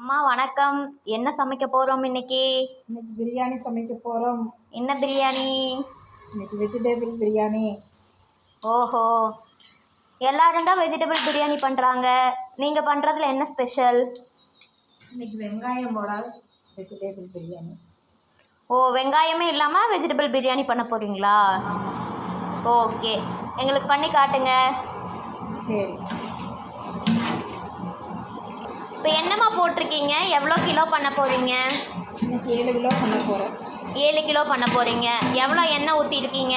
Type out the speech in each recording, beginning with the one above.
அம்மா வணக்கம். என்ன சமைக்க போகிறோம் இன்னைக்கு? இன்னைக்கு பிரியாணி சமைக்க போகிறோம். என்ன பிரியாணி? இன்னைக்கு வெஜிடபிள் பிரியாணி. ஓஹோ, எல்லாரும் தான் வெஜிடபிள் பிரியாணி பண்ணுறாங்க. நீங்கள் பண்ணுறதுல என்ன ஸ்பெஷல்? இன்னைக்கு வெங்காயம் போடாத வெஜிடபிள் பிரியாணி. ஓ, வெங்காயமே இல்லாமல் வெஜிடபிள் பிரியாணி பண்ண போகிறீங்களா? ஓகே, எங்களுக்கு பண்ணி காட்டுங்க. சரி, இப்போ என்னம்மா போட்டிருக்கீங்க? எவ்வளோ கிலோ பண்ண போகிறீங்க? இன்னைக்கு 7 கிலோ பண்ண போகிறேன். 7 கிலோ பண்ண போகிறீங்க. எவ்வளோ எண்ணெய் ஊற்றிருக்கீங்க?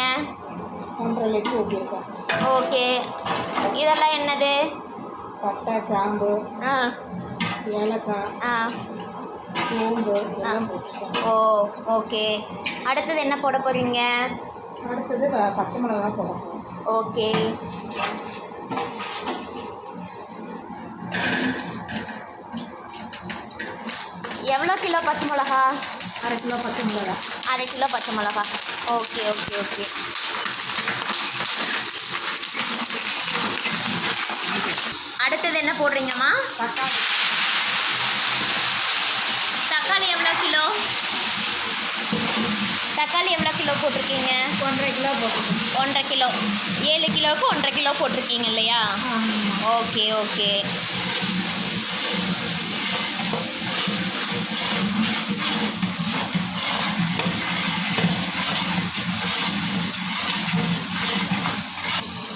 1.5 லிட்டர் ஊற்றிருக்கேன். ஓகே, இதெல்லாம் என்னது? பட்டை, கிராம்பு, ஏலக்காய், சோம்பு எல்லாம் போட்டுருக்கேன். ஓ, ஓகே. அடுத்தது என்ன போட போகிறீங்க? அடுத்தது பச்சை மிளகாய் போட போகிறோம். ஓகே, எவ்வளோ கிலோ பச்சை மிளகா? 1/2 கிலோ பச்சை மிளகாய். 1/2 கிலோ பச்சை மிளகா. Okay okay okay. அடுத்தது என்ன போடுறீங்கம்மா? தக்காளி. தக்காளி எவ்வளோ கிலோ? தக்காளி எவ்வளோ கிலோ போட்டிருக்கீங்க? 1.5 கிலோ போட்டுருக்கேன். 1.5 கிலோ. 7 கிலோவுக்கு 1.5 கிலோ போட்டிருக்கீங்க இல்லையா? Okay okay.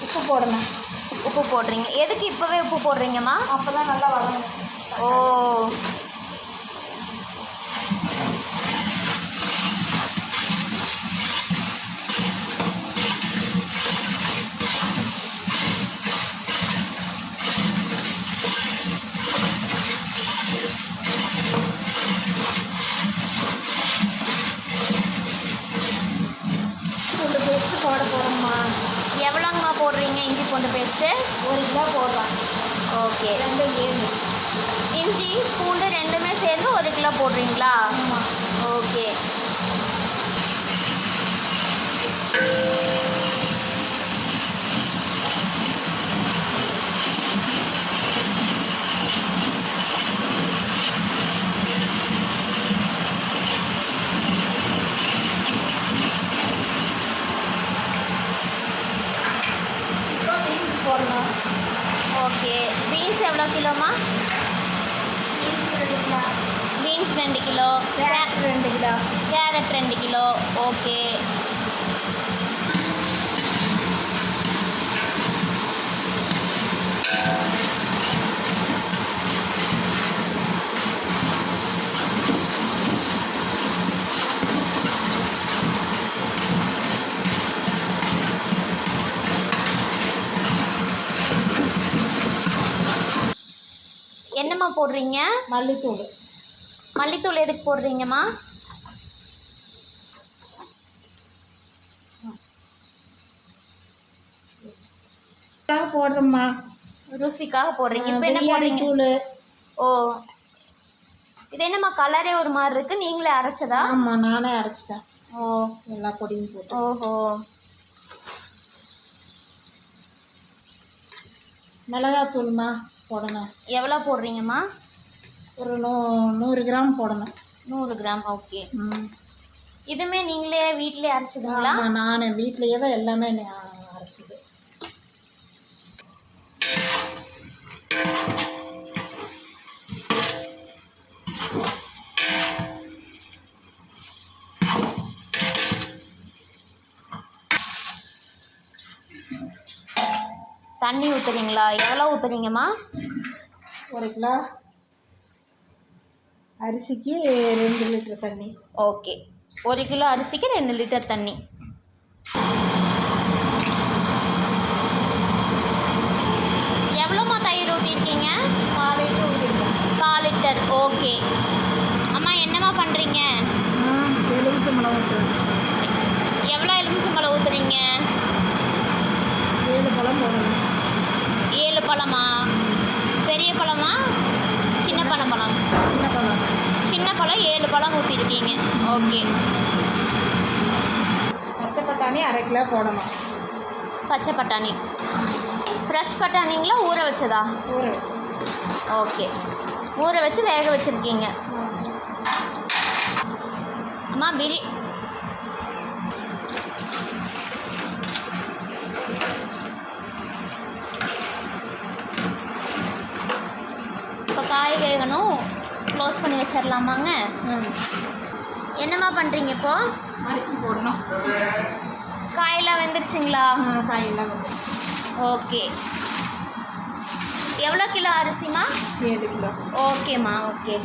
உப்பு போடணும். உப்பு போடுறீங்க. எதுக்கு இப்போவே உப்பு போடுறீங்கம்மா? அப்போ தான் நல்லா வளரும். ஓ, பூண்டு பேஸ்ட்டு போட போகிறோம்மா. எவ்வளோங்கம்மா போடுறீங்க இஞ்சி பூண்டு பேஸ்ட்டு? 1 கிலோ போடுறோம். ஓகே. 2 7. இஞ்சி பூண்டு ரெண்டுமே சேர்ந்து 1 கிலோ போடுறீங்களா? ஆமாம். ஓகே. இப்போ பீன்ஸ் போடணும். ஓகே, பீன்ஸ் எவ்வளோ கிலோம்மா? Beans 2 kilo. Beans 2 kilo. Carrot 2 kilo. Carrot 2 kilo. Okay. என்னம்மா போடுறீங்க? மல்லித்தூள். மல்லித்தூள் எதுக்கு போடுறீங்கம்மா? போடுறோம்மா. ருசிக்காக போடுறீங்க. இப்போ என்ன பிரியாணி போடுறீங்க? தூள். ஓ, இது என்னம்மா கலரே ஒரு மாதிரி இருக்கு. நீங்களே அரைச்சதா? ஆமாம், நானே அரைச்சிட்டேன். ஓ, எல்லா பொடியும் போட்டு. ஓஹோ. மிளகாத்தூள்மா போடணும். எவ்வளோ போடுறீங்கம்மா? ஒரு 100 கிராம் போடணும். 100 கிராம். ஓகே. ம். இதுவுமே நீங்களே வீட்டிலே அரைச்சதுங்களா? ஆமாம், நான் வீட்டிலையே தான் எல்லாமே அரைச்சிது. தண்ணி ஊற்றுறீங்களா? எவ்வளோ ஊற்றுறீங்கம்மா? 1 கிலோ அரிசிக்கு 2 லிட்டர் தண்ணி. ஓகே, 1 கிலோ அரிசிக்கு 2 லிட்டர் தண்ணி. எவ்வளோம்மா தயிர் ஊற்றிருக்கீங்க? 4 லிட்டர் ஊற்றிருக்கேன். 4 லிட்டர். ஓகே. அம்மா என்னம்மா பண்ணுறீங்க? எலுமிச்சம்பழம் ஊற்றுறேன். எவ்வளோ எலுமிச்சம்பழம் ஊற்றுறீங்க? 7 பழம் போடணும். 7 பழமா? பெரிய பழமா சின்ன பழம்? சின்ன பழம். சின்ன பழம் 7 பழம் ஊற்றிருக்கீங்க. ஓகே. பச்சை பட்டாணி 1/2 கிலோ போடணும். பச்சை பட்டாணி ஃப்ரெஷ் பட்டாணிங்களா ஊற வச்சதா? ஊற வச்சு. ஓகே. ஊற வச்சு வேக வச்சுருக்கீங்க. அம்மா இப்போ காய் வேகணும், க்ளோஸ் பண்ணி வச்சிடலாமாங்க? என்னம்மா பண்ணுறீங்க இப்போது? அரிசி போடணும். காயெல்லாம் வெந்துருச்சுங்களா? காயெல்லாம் வந்து ஓகே. எவ்வளோ கிலோ அரிசிம்மா? 7 கிலோ. ஓகேம்மா, ஓகே.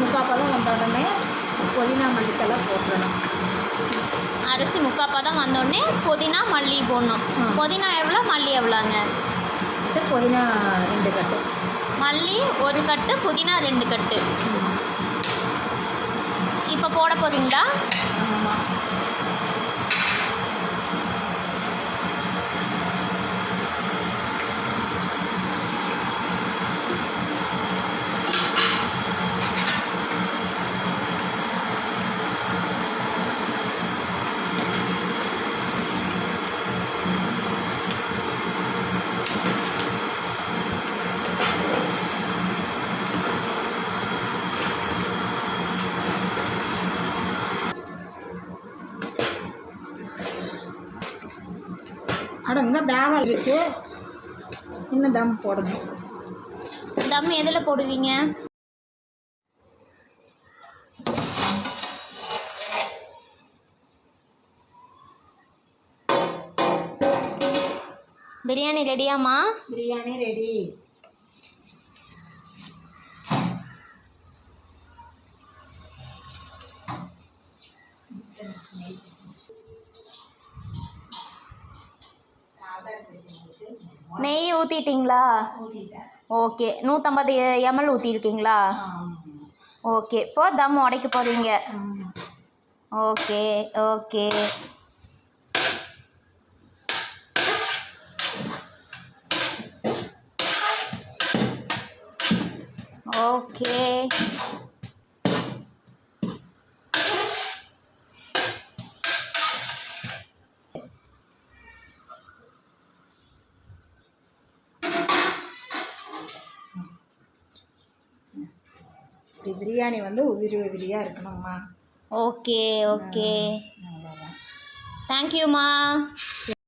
முக்கால் பதம் வந்த உடனே புதினா மல்லித்தலை போட்டுடணும். அரிசி முக்கால் பதம் வந்தோடனே புதினா மல்லி போடணும். புதினா எவ்வளோ, மல்லி எவ்வளோங்க? புதினா 2 கட்டு, மல்லி 1 கட்டு, புதினா 2 கட்டு. இப்போ போட போகிறீங்களா? ஆமாம். அடங்க தாவல் வச்சு இன்னும் தம் போடணும். தம் எதில் போடுவீங்க? பிரியாணி ரெடியாம்மா? பிரியாணி ரெடி. நெய் ஊற்றிட்டிங்களா? ஓகே. 150 ml ஊற்றிருக்கீங்களா? ஓகே. இப்போ தம் உடைக்க போகிறீங்க. Okay okay. ஓகே. பிரியாணி வந்து உதிரி உதிரியாக இருக்கணும்மா. Okay okay. தேங்க்யூம்மா.